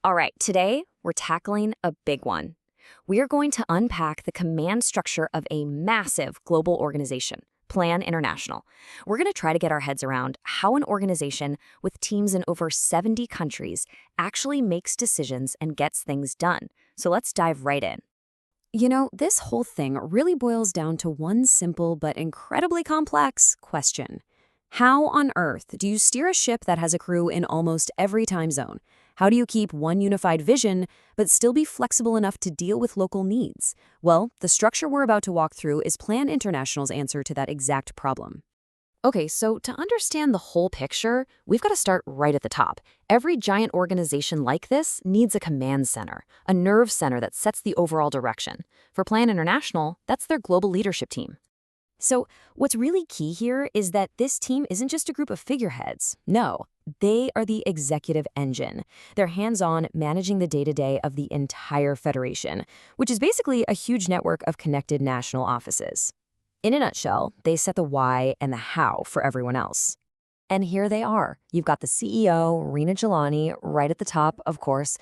All right, today we're tackling a big one. We are going to unpack the command structure of a massive global organization, Plan International. We're going to try to get our heads around how an organization with teams in over 70 countries actually makes decisions and gets things done. So let's dive right in. This whole thing really boils down to one simple but incredibly complex question. How on earth do you steer a ship that has a crew in almost every time zone? How do you keep one unified vision, but still be flexible enough to deal with local needs? Well, the structure we're about to walk through is Plan International's answer to that exact problem. Okay, so to understand the whole picture, we've got to start right at the top. Every giant organization like this needs a command center, a nerve center that sets the overall direction. For Plan International, that's their global leadership team. So what's really key here is that this team isn't just a group of figureheads. No, they are the executive engine. They're hands-on managing the day-to-day of the entire federation, which is basically a huge network of connected national offices. In a nutshell, they set the why and the how for everyone else. And here they are. You've got the CEO, Reena Ghelani, right at the top, of course.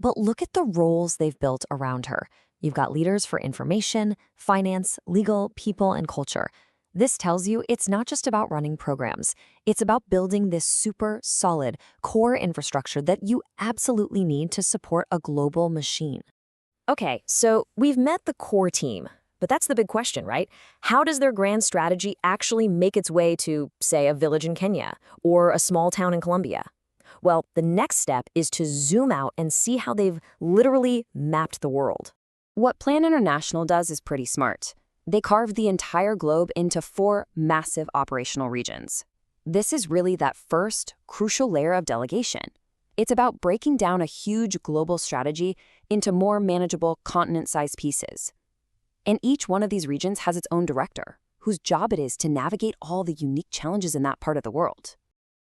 But look at the roles they've built around her. You've got leaders for information, finance, legal, people, and culture. This tells you it's not just about running programs. It's about building this super solid core infrastructure that you absolutely need to support a global machine. Okay, so we've met the core team, but that's the big question, right? How does their grand strategy actually make its way to, say, a village in Kenya or a small town in Colombia? Well, the next step is to zoom out and see how they've literally mapped the world. What Plan International does is pretty smart. They carved the entire globe into 4 massive operational regions. This is really that first, crucial layer of delegation. It's about breaking down a huge global strategy into more manageable continent-sized pieces. And each one of these regions has its own director, whose job it is to navigate all the unique challenges in that part of the world.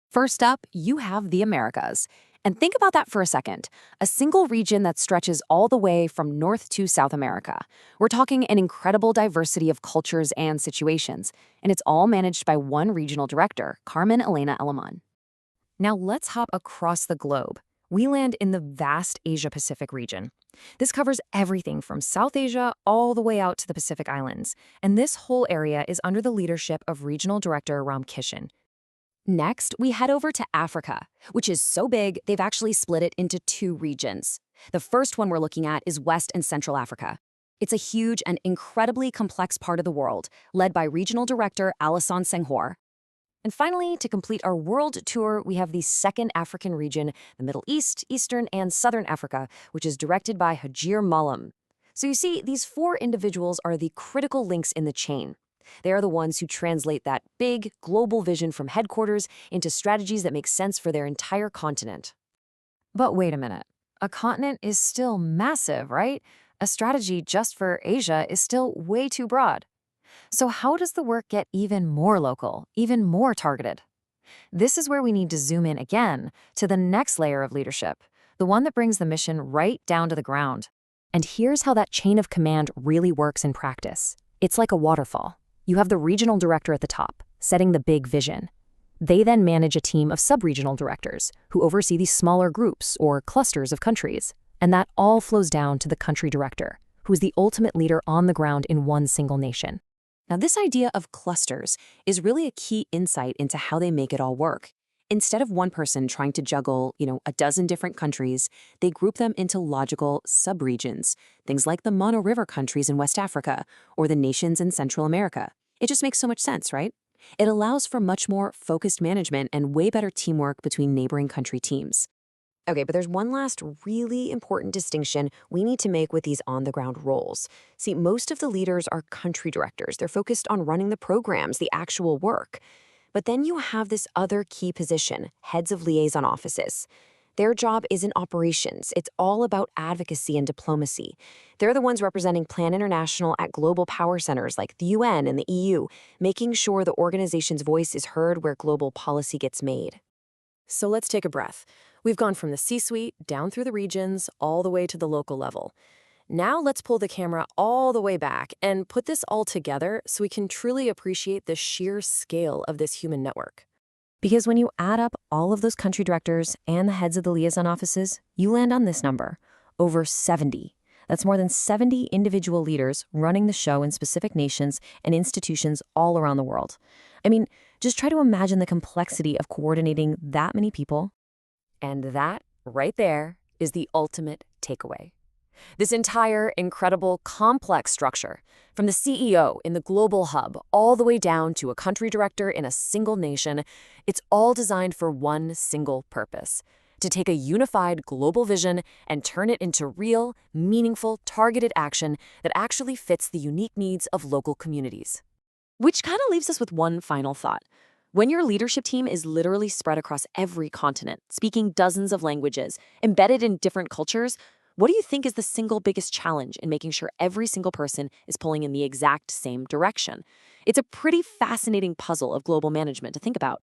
First up, you have the Americas. And think about that for a second. A single region that stretches all the way from North to South America. We're talking an incredible diversity of cultures and situations, and it's all managed by one regional director, Carmen Elena Elamon. Now let's hop across the globe. We land in the vast Asia-Pacific region. This covers everything from South Asia all the way out to the Pacific Islands, and this whole area is under the leadership of Regional Director Ram Kishan. Next, we head over to Africa, which is so big they've actually split it into 2 regions. The first one we're looking at is West and Central Africa. It's a huge and incredibly complex part of the world, led by Regional Director Alassane Senghor. And finally, to complete our world tour, we have the second African region, the Middle East, Eastern, and Southern Africa, which is directed by Hajir Malam. So you see, these 4 individuals are the critical links in the chain. They are the ones who translate that big, global vision from headquarters into strategies that make sense for their entire continent. But wait a minute. A continent is still massive, right? A strategy just for Asia is still way too broad. So how does the work get even more local, even more targeted? This is where we need to zoom in again to the next layer of leadership, the one that brings the mission right down to the ground. And here's how that chain of command really works in practice. It's like a waterfall. You have the regional director at the top, setting the big vision. They then manage a team of sub-regional directors who oversee these smaller groups or clusters of countries. And that all flows down to the country director, who is the ultimate leader on the ground in one single nation. Now, this idea of clusters is really a key insight into how they make it all work. Instead of one person trying to juggle, a dozen different countries, they group them into logical sub-regions, things like the Mono River countries in West Africa or the nations in Central America. It just makes so much sense, right? It allows for much more focused management and way better teamwork between neighboring country teams. Okay, but there's one last really important distinction we need to make with these on-the-ground roles. See, most of the leaders are country directors. They're focused on running the programs, the actual work. But then you have this other key position, heads of liaison offices. Their job isn't operations. It's all about advocacy and diplomacy. They're the ones representing Plan International at global power centers like the UN and the EU, making sure the organization's voice is heard where global policy gets made. So let's take a breath. We've gone from the C-suite, down through the regions, all the way to the local level. Now let's pull the camera all the way back and put this all together so we can truly appreciate the sheer scale of this human network. Because when you add up all of those country directors and the heads of the liaison offices, you land on this number, over 70. That's more than 70 individual leaders running the show in specific nations and institutions all around the world. I mean, just try to imagine the complexity of coordinating that many people. And that, right there, is the ultimate takeaway. This entire incredible, complex structure, from the CEO in the global hub all the way down to a country director in a single nation, it's all designed for one single purpose: to take a unified global vision and turn it into real, meaningful, targeted action that actually fits the unique needs of local communities. Which kind of leaves us with one final thought. When your leadership team is literally spread across every continent, speaking dozens of languages, embedded in different cultures, what do you think is the single biggest challenge in making sure every single person is pulling in the exact same direction? It's a pretty fascinating puzzle of global management to think about.